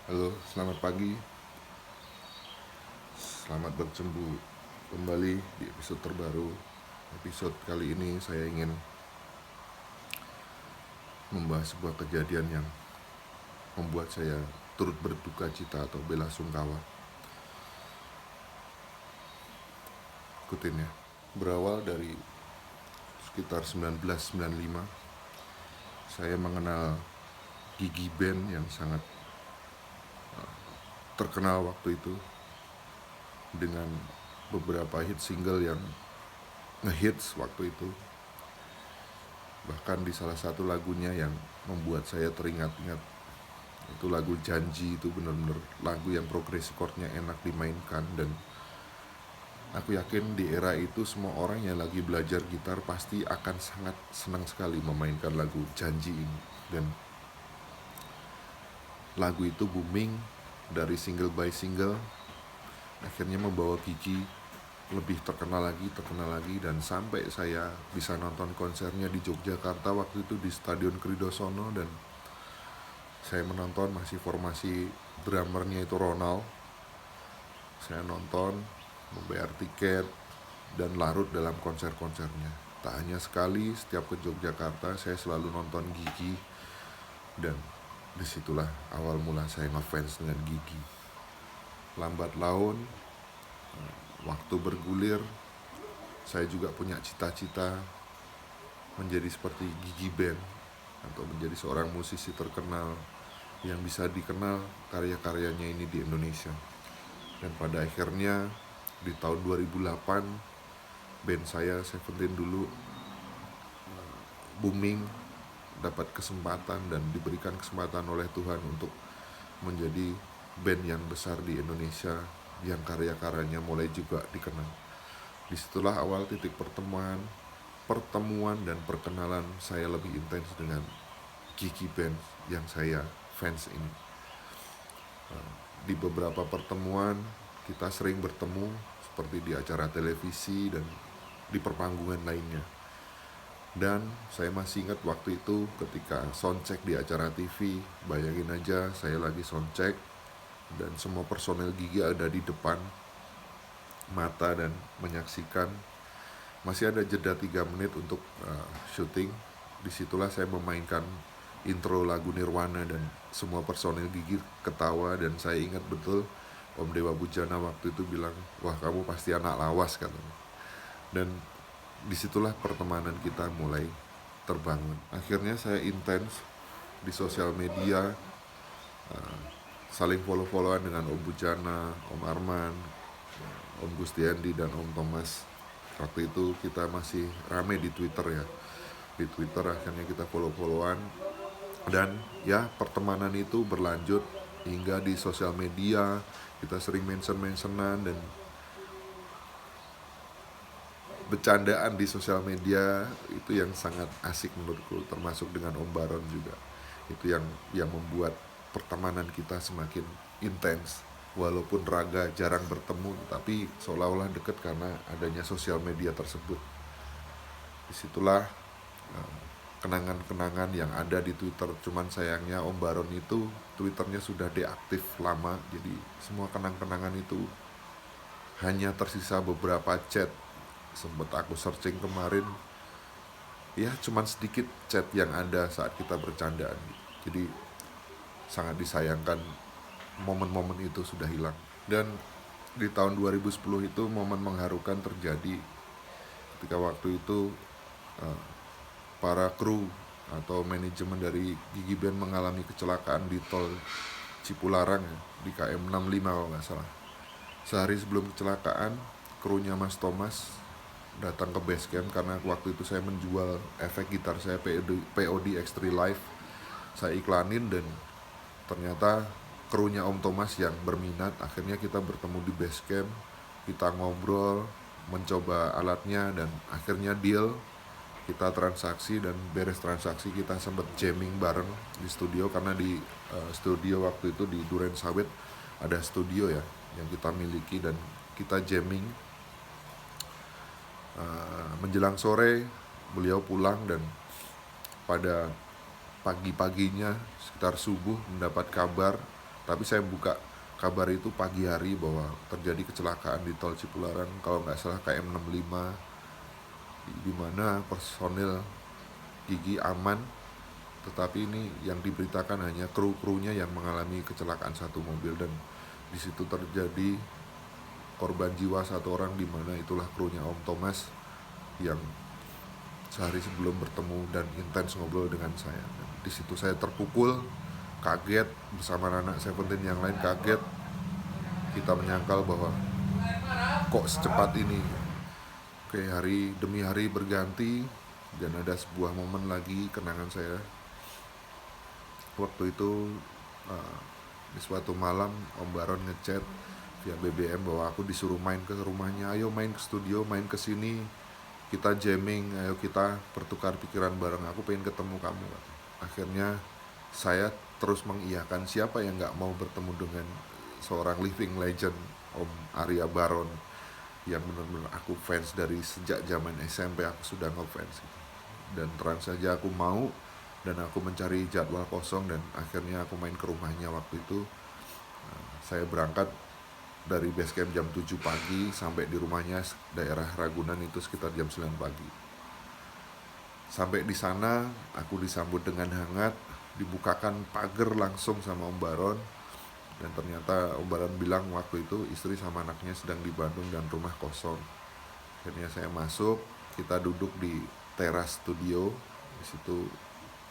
Halo, selamat pagi. Selamat berjumpa kembali di episode terbaru. Episode kali ini saya ingin membahas sebuah kejadian yang membuat saya turut berduka cita atau bela sungkawa. Ikutin ya. Berawal dari sekitar 1995, saya mengenal Gigi Band yang sangat terkenal waktu itu dengan beberapa hit single yang ngehits waktu itu. Bahkan di salah satu lagunya yang membuat saya teringat-ingat, itu lagu Janji. Itu benar-benar lagu yang progresi chordnya enak dimainkan. Dan aku yakin di era itu semua orang yang lagi belajar gitar pasti akan sangat senang sekali memainkan lagu Janji ini. Dan lagu itu booming dari single by single, akhirnya membawa Gigi lebih terkenal lagi, dan sampai saya bisa nonton konsernya di Yogyakarta waktu itu di Stadion Kridosono. Dan saya menonton masih formasi drummernya itu Ronald. Saya nonton, membayar tiket, dan larut dalam konser-konsernya. Tak hanya sekali, setiap ke Yogyakarta saya selalu nonton Gigi. Dan disitulah awal mula saya ngefans dengan Gigi. Lambat laun, waktu bergulir, saya juga punya cita-cita menjadi seperti Gigi Band atau menjadi seorang musisi terkenal yang bisa dikenal karya-karyanya ini di Indonesia. Dan pada akhirnya di tahun 2008 band saya Seventeen dulu booming, dapat kesempatan dan diberikan kesempatan oleh Tuhan untuk menjadi band yang besar di Indonesia yang karya-karyanya mulai juga dikenal. Disitulah awal titik pertemuan dan perkenalan saya lebih intens dengan Gigi Band yang saya fans ini. Di beberapa pertemuan kita sering bertemu seperti di acara televisi dan di perpanggungan lainnya. Dan saya masih ingat waktu itu ketika soundcheck di acara TV. Bayangin aja, saya lagi soundcheck dan semua personel Gigi ada di depan mata dan menyaksikan. Masih ada jeda 3 menit untuk syuting. Disitulah saya memainkan intro lagu Nirwana dan semua personel Gigi ketawa. Dan saya ingat betul Om Dewa Bujana waktu itu bilang, "Wah, kamu pasti anak lawas," katanya. Dan disitulah pertemanan kita mulai terbangun. Akhirnya saya intens di sosial media, saling follow-followan dengan Om Bujana, Om Arman, Om Gustiandi, dan Om Thomas. Waktu itu kita masih rame di Twitter ya. Di Twitter akhirnya kita follow-followan. Dan ya, pertemanan itu berlanjut hingga di sosial media. Kita sering mention-mentionan dan bercandaan di sosial media. Itu yang sangat asik menurutku, termasuk dengan Om Baron juga. Itu yang membuat pertemanan kita semakin intens. Walaupun raga jarang bertemu, tapi seolah-olah dekat karena adanya sosial media tersebut. Disitulah kenangan-kenangan yang ada di Twitter. Cuman sayangnya Om Baron itu Twitternya sudah deaktif lama. Jadi semua kenang-kenangan itu hanya tersisa beberapa chat. Sempat aku searching kemarin, ya cuman sedikit chat yang ada saat kita bercandaan. Jadi sangat disayangkan momen-momen itu sudah hilang. Dan di tahun 2010 itu momen mengharukan terjadi ketika waktu itu para kru atau manajemen dari Gigi Band mengalami kecelakaan di tol Cipularang ya, di KM 65 kalau nggak salah. Sehari sebelum kecelakaan, krunya Mas Thomas datang ke base camp karena waktu itu saya menjual efek gitar saya POD X3 Live. Saya iklanin dan ternyata krunya Om Thomas yang berminat. Akhirnya kita bertemu di base camp, kita ngobrol, mencoba alatnya, dan akhirnya deal. Kita transaksi, dan beres transaksi kita sempat jamming bareng di studio. Karena di studio waktu itu di Duren Sawit ada studio ya yang kita miliki, dan kita jamming. Menjelang sore beliau pulang, dan pada pagi-paginya sekitar subuh mendapat kabar Tapi saya buka kabar itu pagi hari bahwa terjadi kecelakaan di tol Cipularang, kalau nggak salah KM65, di mana personil gigi aman, tetapi ini yang diberitakan hanya kru-krunya yang mengalami kecelakaan satu mobil, dan di situ terjadi korban jiwa satu orang, di mana itulah krunya Om Thomas yang sehari sebelum bertemu dan intens ngobrol dengan saya. Dan di situ saya terpukul, kaget bersama anak Seventeen yang lain kaget. Kita menyangkal bahwa kok secepat ini. Oke, hari demi hari berganti, dan ada sebuah momen lagi kenangan saya. Waktu itu di suatu malam Om Baron ngechat via BBM bahwa aku disuruh main ke rumahnya, ayo main ke studio, main ke sini, kita jamming, ayo kita bertukar pikiran bareng, aku pengen ketemu kamu. Akhirnya saya terus mengiyakan, siapa yang nggak mau bertemu dengan seorang living legend Om Arya Baron, yang benar-benar aku fans dari sejak zaman SMP, aku sudah ngefans. Dan terang saja aku mau, dan aku mencari jadwal kosong, dan akhirnya aku main ke rumahnya. Waktu itu saya berangkat dari base camp jam 7 pagi, sampai di rumahnya daerah Ragunan itu sekitar jam 9 pagi. Sampai di sana aku disambut dengan hangat, dibukakan pagar langsung sama Om Baron, dan ternyata Om Baron bilang waktu itu istri sama anaknya sedang di Bandung dan rumah kosong. Akhirnya saya masuk, kita duduk di teras studio. Di situ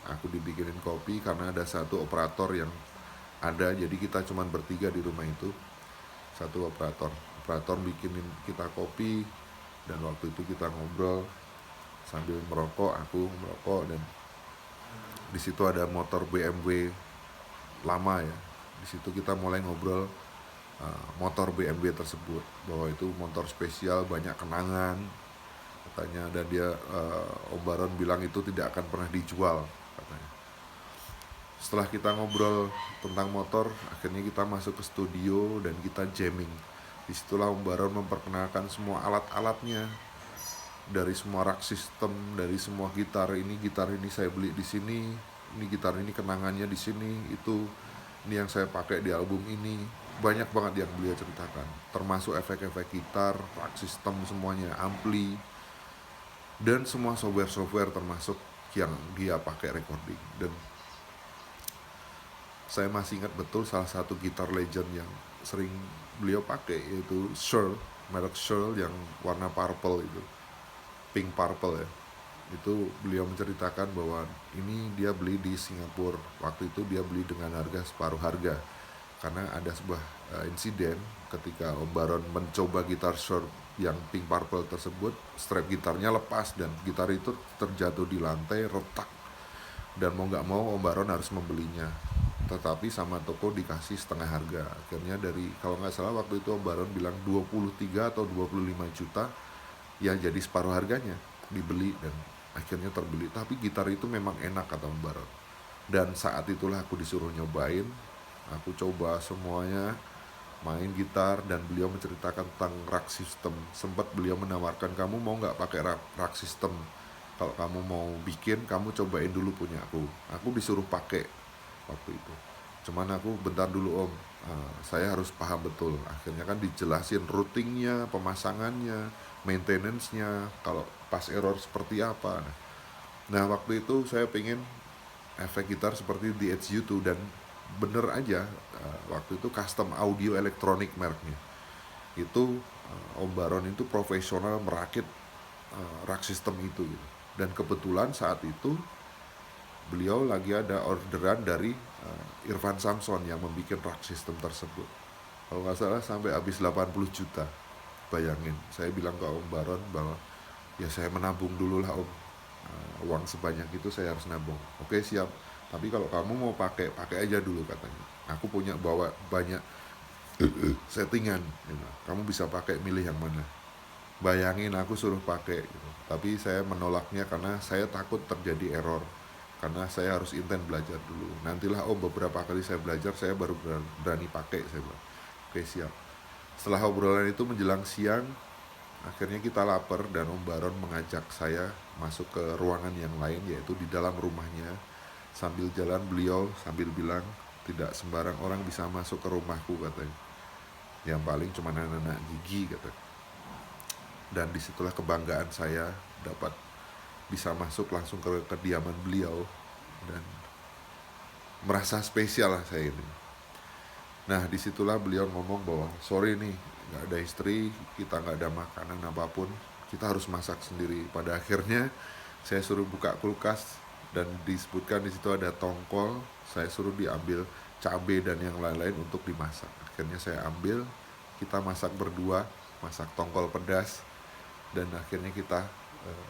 aku dibikinin kopi karena ada satu operator yang ada, jadi kita cuma bertiga di rumah itu. Satu operator bikinin kita kopi, dan waktu itu kita ngobrol sambil merokok, aku merokok, dan di situ ada motor BMW lama ya. Di situ kita mulai ngobrol motor BMW tersebut, bahwa itu motor spesial, banyak kenangan katanya, dan dia Om Baron bilang itu tidak akan pernah dijual katanya. Setelah kita ngobrol tentang motor, akhirnya kita masuk ke studio dan kita jamming. Disitulah Om Baron memperkenalkan semua alat-alatnya, dari semua rak sistem, dari semua gitar ini saya beli di sini, ini gitar ini kenangannya di sini, ini yang saya pakai di album ini. Banyak banget yang beliau ceritakan, termasuk efek-efek gitar, rak sistem semuanya, ampli, dan semua software termasuk yang dia pakai recording. Dan saya masih ingat betul salah satu gitar legend yang sering beliau pakai, yaitu Shirl, merek Shirl yang warna purple itu, pink purple ya. Itu beliau menceritakan bahwa ini dia beli di Singapura. Waktu itu dia beli dengan harga separuh harga, karena ada sebuah insiden ketika Om Baron mencoba gitar Shirl yang pink purple tersebut, strap gitarnya lepas dan gitar itu terjatuh di lantai, retak, dan mau nggak mau Om Baron harus membelinya, tetapi sama toko dikasih setengah harga. Akhirnya dari, kalau nggak salah waktu itu Om Baron bilang 23 atau 25 juta, ya jadi separuh harganya dibeli, dan akhirnya terbeli. Tapi gitar itu memang enak kata Om Baron, dan saat itulah aku disuruh nyobain. Aku coba semuanya, main gitar, dan beliau menceritakan tentang rak system. Sempat beliau menawarkan, kamu mau nggak pakai rak system, kalau kamu mau bikin, kamu cobain dulu punya aku. Aku disuruh pakai waktu itu, cuman aku bentar dulu Om, saya harus paham betul. Akhirnya kan dijelasin routingnya, pemasangannya, maintenance-nya, kalau pas error seperti apa. Nah waktu itu saya pengen efek gitar seperti The Edge U2, dan bener aja waktu itu custom audio elektronik mereknya itu, Om Baron itu profesional merakit rak system itu gitu. Dan kebetulan saat itu beliau lagi ada orderan dari Irfan Samson yang membuat rak system tersebut. Kalau nggak salah sampai habis 80 juta. Bayangin, saya bilang ke Om Baron bahwa ya saya menabung dulu lah Om, uang sebanyak itu saya harus nabung. Oke siap, tapi kalau kamu mau pakai aja dulu katanya. Aku punya bawa banyak settingan, gitu. Kamu bisa pakai, milih yang mana. Bayangin aku suruh pakai gitu. Tapi saya menolaknya karena saya takut terjadi error, karena saya harus intens belajar dulu. Nantilah Om, beberapa kali saya belajar, saya baru berani pakai, saya bilang. Oke siap. Setelah obrolan itu menjelang siang, akhirnya kita lapar, dan Om Baron mengajak saya masuk ke ruangan yang lain, yaitu di dalam rumahnya. Sambil jalan beliau sambil bilang, tidak sembarang orang bisa masuk ke rumahku katanya, yang paling cuma anak-anak gigi katanya. Dan disitulah kebanggaan saya dapat bisa masuk langsung ke kediaman beliau, dan merasa spesial lah saya ini. Nah disitulah beliau ngomong bahwa sorry nih, nggak ada istri, kita nggak ada makanan apapun, kita harus masak sendiri. Pada akhirnya saya suruh buka kulkas dan disebutkan di situ ada tongkol, saya suruh diambil cabai dan yang lain-lain untuk dimasak. Akhirnya saya ambil, kita masak berdua, masak tongkol pedas, dan akhirnya kita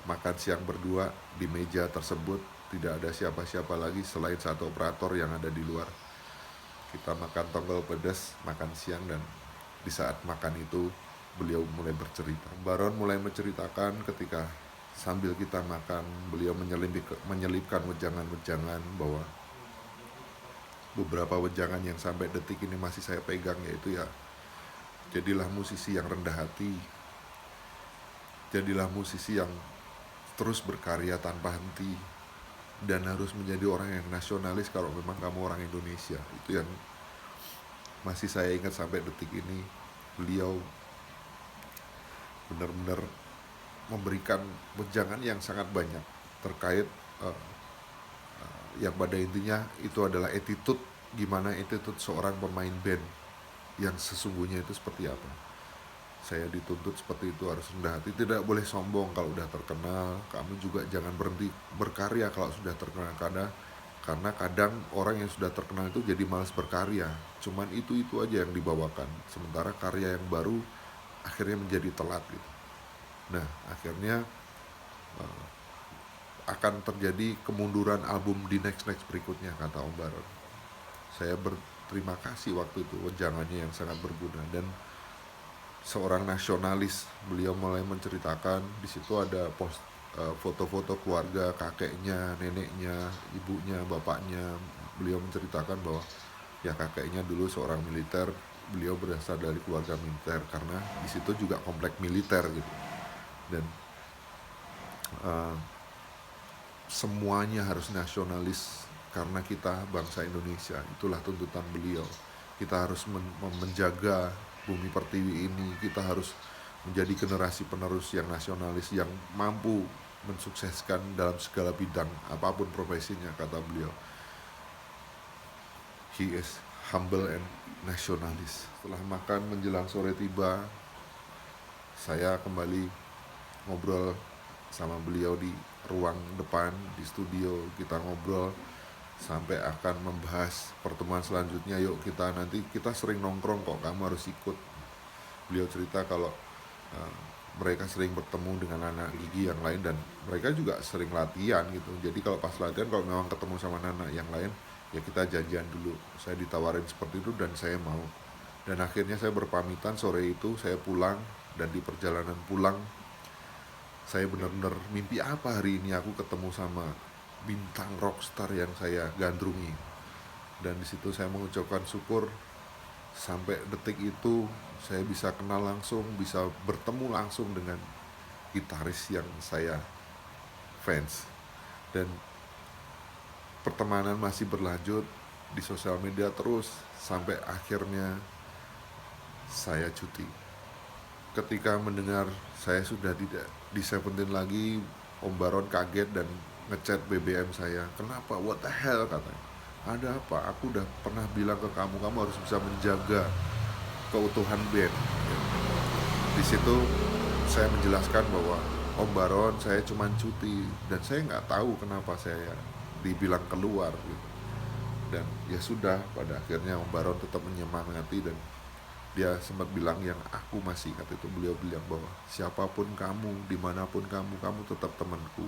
makan siang berdua di meja tersebut. Tidak ada siapa-siapa lagi selain satu operator yang ada di luar. Kita makan tongkol pedas, makan siang, dan di saat makan itu beliau mulai bercerita. Baron mulai menceritakan ketika sambil kita makan beliau menyelipkan wejangan-wejangan, bahwa beberapa wejangan yang sampai detik ini masih saya pegang, yaitu ya, jadilah musisi yang rendah hati, jadilah musisi yang terus berkarya tanpa henti, dan harus menjadi orang yang nasionalis kalau memang kamu orang Indonesia. Itu yang masih saya ingat sampai detik ini. Beliau benar-benar memberikan wejangan yang sangat banyak terkait yang pada intinya itu adalah attitude, gimana attitude seorang pemain band yang sesungguhnya itu seperti apa. Saya dituntut seperti itu, harus rendah hati, tidak boleh sombong kalau udah terkenal. Kamu juga jangan berhenti berkarya kalau sudah terkenal, karena kadang orang yang sudah terkenal itu jadi malas berkarya, cuman itu aja yang dibawakan, sementara karya yang baru akhirnya menjadi telat gitu. Nah akhirnya akan terjadi kemunduran album di next berikutnya, kata Om Baron. Saya berterima kasih waktu itu, wejangannya yang sangat berguna. Dan seorang nasionalis, beliau mulai menceritakan di situ ada foto-foto keluarga, kakeknya, neneknya, ibunya, bapaknya. Beliau menceritakan bahwa ya kakeknya dulu seorang militer, beliau berasal dari keluarga militer, karena di situ juga komplek militer gitu. Dan semuanya harus nasionalis karena kita bangsa Indonesia. Itulah tuntutan beliau. Kita harus menjaga bumi pertiwi ini. Kita harus menjadi generasi penerus yang nasionalis, yang mampu mensukseskan dalam segala bidang apapun profesinya, kata beliau. He is humble and nasionalis. Setelah makan menjelang sore tiba, saya kembali ngobrol sama beliau di ruang depan di studio. Kita ngobrol sampai akan membahas pertemuan selanjutnya. Yuk kita sering nongkrong kok, kamu harus ikut. Beliau cerita kalau mereka sering bertemu dengan anak gigi yang lain, dan mereka juga sering latihan gitu. Jadi kalau pas latihan, kalau memang ketemu sama anak yang lain, ya kita janjian dulu. Saya ditawarin seperti itu dan saya mau. Dan akhirnya saya berpamitan sore itu, saya pulang. Dan di perjalanan pulang, saya benar-benar mimpi apa hari ini, aku ketemu sama bintang rockstar yang saya gandrungi. Dan di situ saya mengucapkan syukur sampai detik itu saya bisa kenal langsung, bisa bertemu langsung dengan gitaris yang saya fans. Dan pertemanan masih berlanjut di sosial media terus sampai akhirnya saya cuti. Ketika mendengar saya sudah tidak di Seventeen lagi, Om Baron kaget dan ngechat BBM saya. Kenapa? What the hell, katanya. Ada apa? Aku udah pernah bilang ke kamu, kamu harus bisa menjaga keutuhan band. Di situ saya menjelaskan bahwa Om Baron, saya cuma cuti dan saya nggak tahu kenapa saya dibilang keluar gitu. Dan ya sudah, pada akhirnya Om Baron tetap menyemangati, dan dia sempat bilang yang aku masih ingat itu, beliau bilang bahwa siapapun kamu, dimanapun kamu tetap temanku.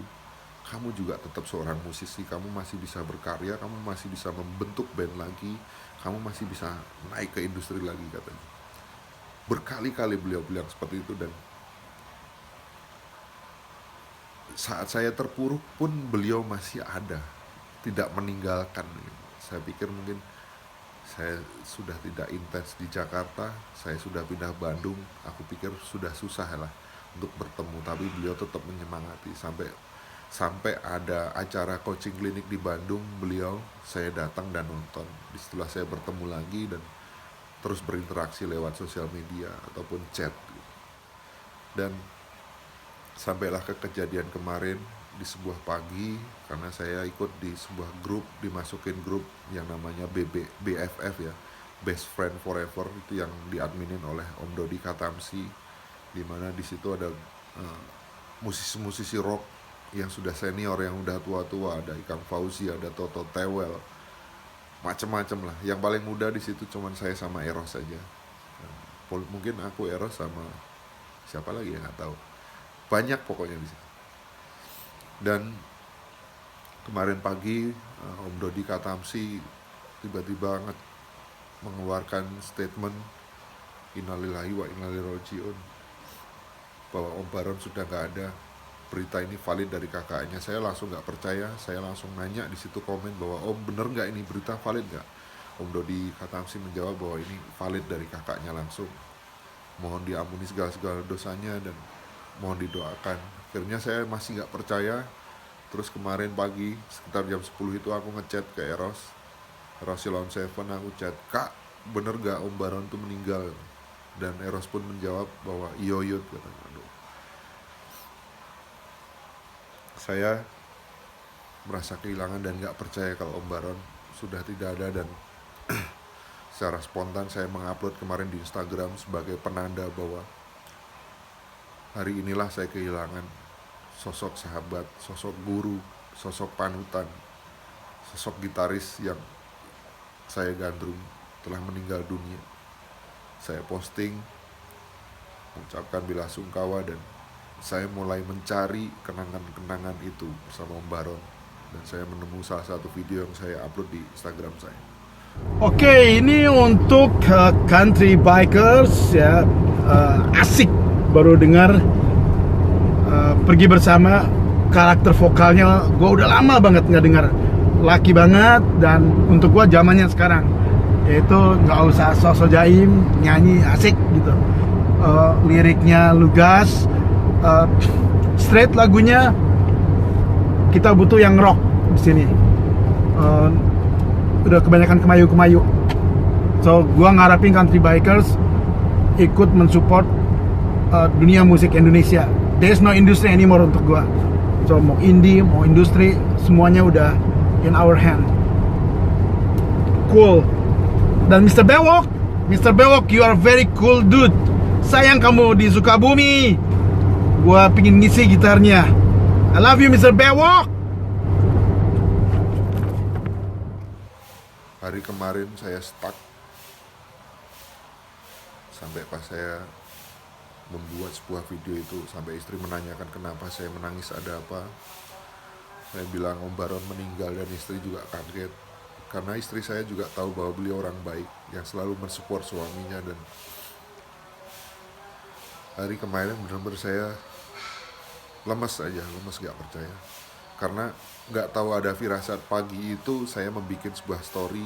Kamu juga tetap seorang musisi, kamu masih bisa berkarya, kamu masih bisa membentuk band lagi, kamu masih bisa naik ke industri lagi, katanya. Berkali-kali beliau bilang seperti itu. Dan saat saya terpuruk pun beliau masih ada, tidak meninggalkan. Saya pikir mungkin saya sudah tidak intens di Jakarta, saya sudah pindah Bandung, aku pikir sudah susah lah untuk bertemu, tapi beliau tetap menyemangati sampai Sampai ada acara coaching klinik di Bandung, beliau saya datang dan nonton. Setelah saya bertemu lagi dan terus berinteraksi lewat sosial media ataupun chat. Dan sampailah ke kejadian kemarin di sebuah pagi, karena saya ikut di sebuah grup, dimasukin grup yang namanya BFF ya, Best Friend Forever, itu yang diadminin oleh Om Dodi Katamsi, di mana di situ ada musisi-musisi rock yang sudah senior, yang udah tua-tua, ada Ikang Fauzi, ada Toto Tewel, macem-macem lah. Yang paling muda di situ cuman saya sama Eros saja. Mungkin aku, Eros, sama siapa lagi ya nggak tahu. Banyak pokoknya di situ. Dan kemarin pagi Om Dodi Katamsi tiba-tiba mengeluarkan statement innalillahi wa inna ilaihi rajiun, bahwa Om Baron sudah nggak ada. Berita ini valid dari kakaknya. Saya langsung nggak percaya, saya langsung nanya di situ, komen bahwa Om, bener nggak ini berita, valid nggak? Om Dodi Katamsi menjawab bahwa ini valid dari kakaknya langsung. Mohon diampuni segala dosanya dan mohon didoakan. Akhirnya saya masih nggak percaya. Terus kemarin pagi sekitar jam 10 itu aku ngechat ke Eros Silon Seven, aku chat, "Kak, bener gak Om Baron tuh meninggal?" Dan Eros pun menjawab bahwa iyoyut, katanya. Aduh. Saya merasa kehilangan dan gak percaya kalau Om Baron sudah tidak ada. Dan secara spontan saya mengupload kemarin di Instagram sebagai penanda bahwa hari inilah saya kehilangan sosok sahabat, sosok guru, sosok panutan, sosok gitaris yang saya gandrung telah meninggal dunia. Saya posting mengucapkan bela sungkawa dan saya mulai mencari kenangan-kenangan itu bersama Om Baron, dan saya menemu salah satu video yang saya upload di Instagram saya. Oke, ini untuk country bikers ya, asik baru dengar pergi bersama. Karakter vokalnya gue udah lama banget nggak dengar, laki banget. Dan untuk gue zamannya sekarang, yaitu nggak usah sosok jaim, nyanyi asik gitu. Liriknya lugas, straight lagunya. Kita butuh yang rock di sini. Udah kebanyakan kemayu-kemayu. So gua ngarapin country bikers ikut mensupport dunia musik Indonesia. There's no industry anymore untuk gua. So mau indie, mau industri, semuanya udah in our hand. Cool. Dan Mr. Bewok, you are very cool dude. Sayang kamu di Sukabumi. Gua pingin ngisi gitarnya. I love you Mr. Bewok. Hari kemarin saya stuck sampai pas saya membuat sebuah video itu, sampai istri menanyakan kenapa saya menangis, ada apa. Saya bilang Om Baron meninggal, dan istri juga kaget karena istri saya juga tahu bahwa beliau orang baik yang selalu mensupport suaminya. Dan hari kemarin benar-benar saya lemes gak percaya, karena nggak tahu ada firasat. Pagi itu saya membuat sebuah story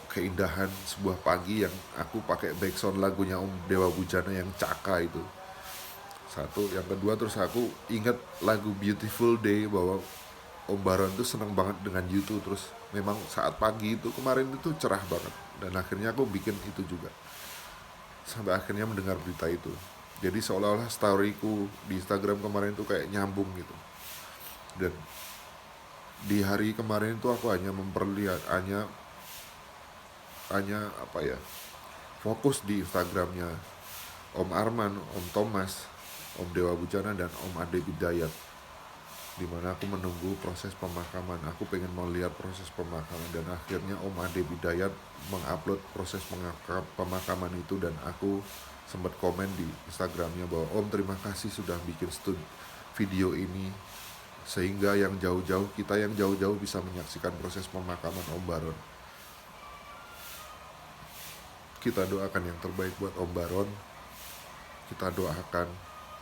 keindahan sebuah pagi yang aku pakai backsound lagunya Om Dewa Bujana yang Caka itu. Satu, yang kedua, terus aku ingat lagu Beautiful Day, bahwa Om Baron tuh seneng banget dengan YouTube. Terus memang saat pagi itu kemarin itu cerah banget, dan akhirnya aku bikin itu juga sampai akhirnya mendengar berita itu. Jadi seolah-olah storyku di Instagram kemarin itu kayak nyambung gitu. Dan di hari kemarin itu aku hanya fokus di Instagramnya Om Arman, Om Thomas, Om Dewa Bujana, dan Om Ade Bidayat, dimana aku menunggu proses pemakaman. Aku pengen mau lihat proses pemakaman, dan akhirnya Om Ade Bidayat mengupload proses pemakaman itu. Dan aku sempat komen di Instagramnya bahwa Om, terima kasih sudah bikin video ini, sehingga kita yang jauh-jauh bisa menyaksikan proses pemakaman Om Baron. Kita doakan yang terbaik buat Om Baron.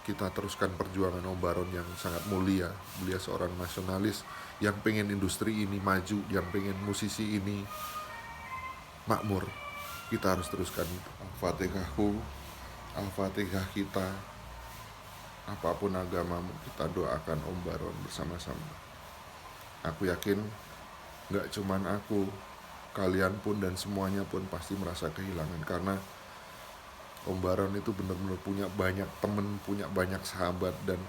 Kita teruskan perjuangan Om Baron yang sangat mulia. Beliau seorang nasionalis yang pengen industri ini maju, yang pengen musisi ini makmur. Kita harus teruskan Al-Fatihah kita apapun agamamu, kita doakan Om Baron bersama-sama. Aku yakin gak cuman aku, kalian pun dan semuanya pun pasti merasa kehilangan, karena Om Baron itu benar-benar punya banyak temen, punya banyak sahabat, dan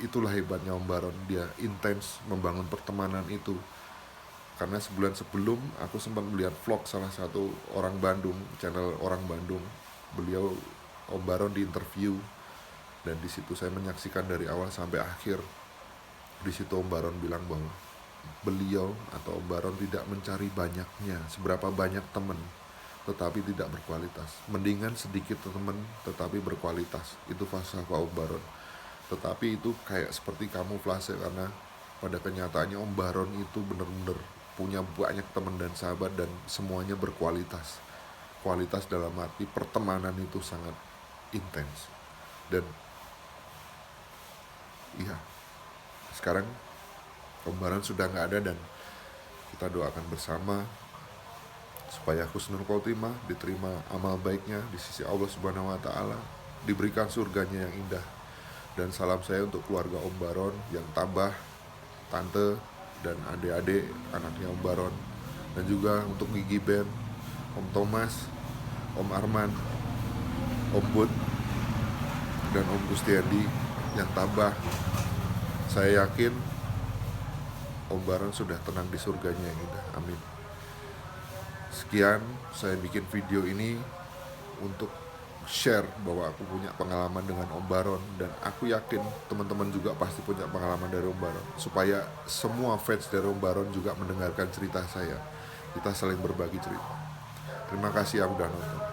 itulah hebatnya Om Baron. Dia intens membangun pertemanan itu. Karena sebulan sebelum aku sempat melihat vlog salah satu orang Bandung, channel orang Bandung. Beliau, Om Baron, diinterview, dan di situ saya menyaksikan dari awal sampai akhir. Di situ Om Baron bilang bahwa beliau atau Om Baron tidak mencari banyaknya, seberapa banyak teman, tetapi tidak berkualitas. Mendingan sedikit teman tetapi berkualitas. Itu falsafah Om Baron. Tetapi itu kayak seperti kamuflase, karena pada kenyataannya Om Baron itu benar-benar punya banyak teman dan sahabat, dan semuanya berkualitas. Kualitas dalam arti pertemanan itu sangat intens. Dan iya, sekarang Om Baron sudah nggak ada, dan kita doakan bersama supaya husnul khotimah, diterima amal baiknya di sisi Allah Subhanahu wa taala, diberikan surganya yang indah. Dan salam saya untuk keluarga Om Baron yang tambah, tante dan adik-adik anaknya Om Baron, dan juga untuk Gigi Ben, Om Thomas, Om Arman, Om Bud, dan Om Gustiandi yang tabah. Saya yakin Om Baron sudah tenang di surganya yang indah. Amin. Sekian, saya bikin video ini untuk share bahwa aku punya pengalaman dengan Om Baron, dan aku yakin teman-teman juga pasti punya pengalaman dari Om Baron, supaya semua fans dari Om Baron juga mendengarkan cerita saya. Kita saling berbagi cerita. Terima kasih yang udah nonton.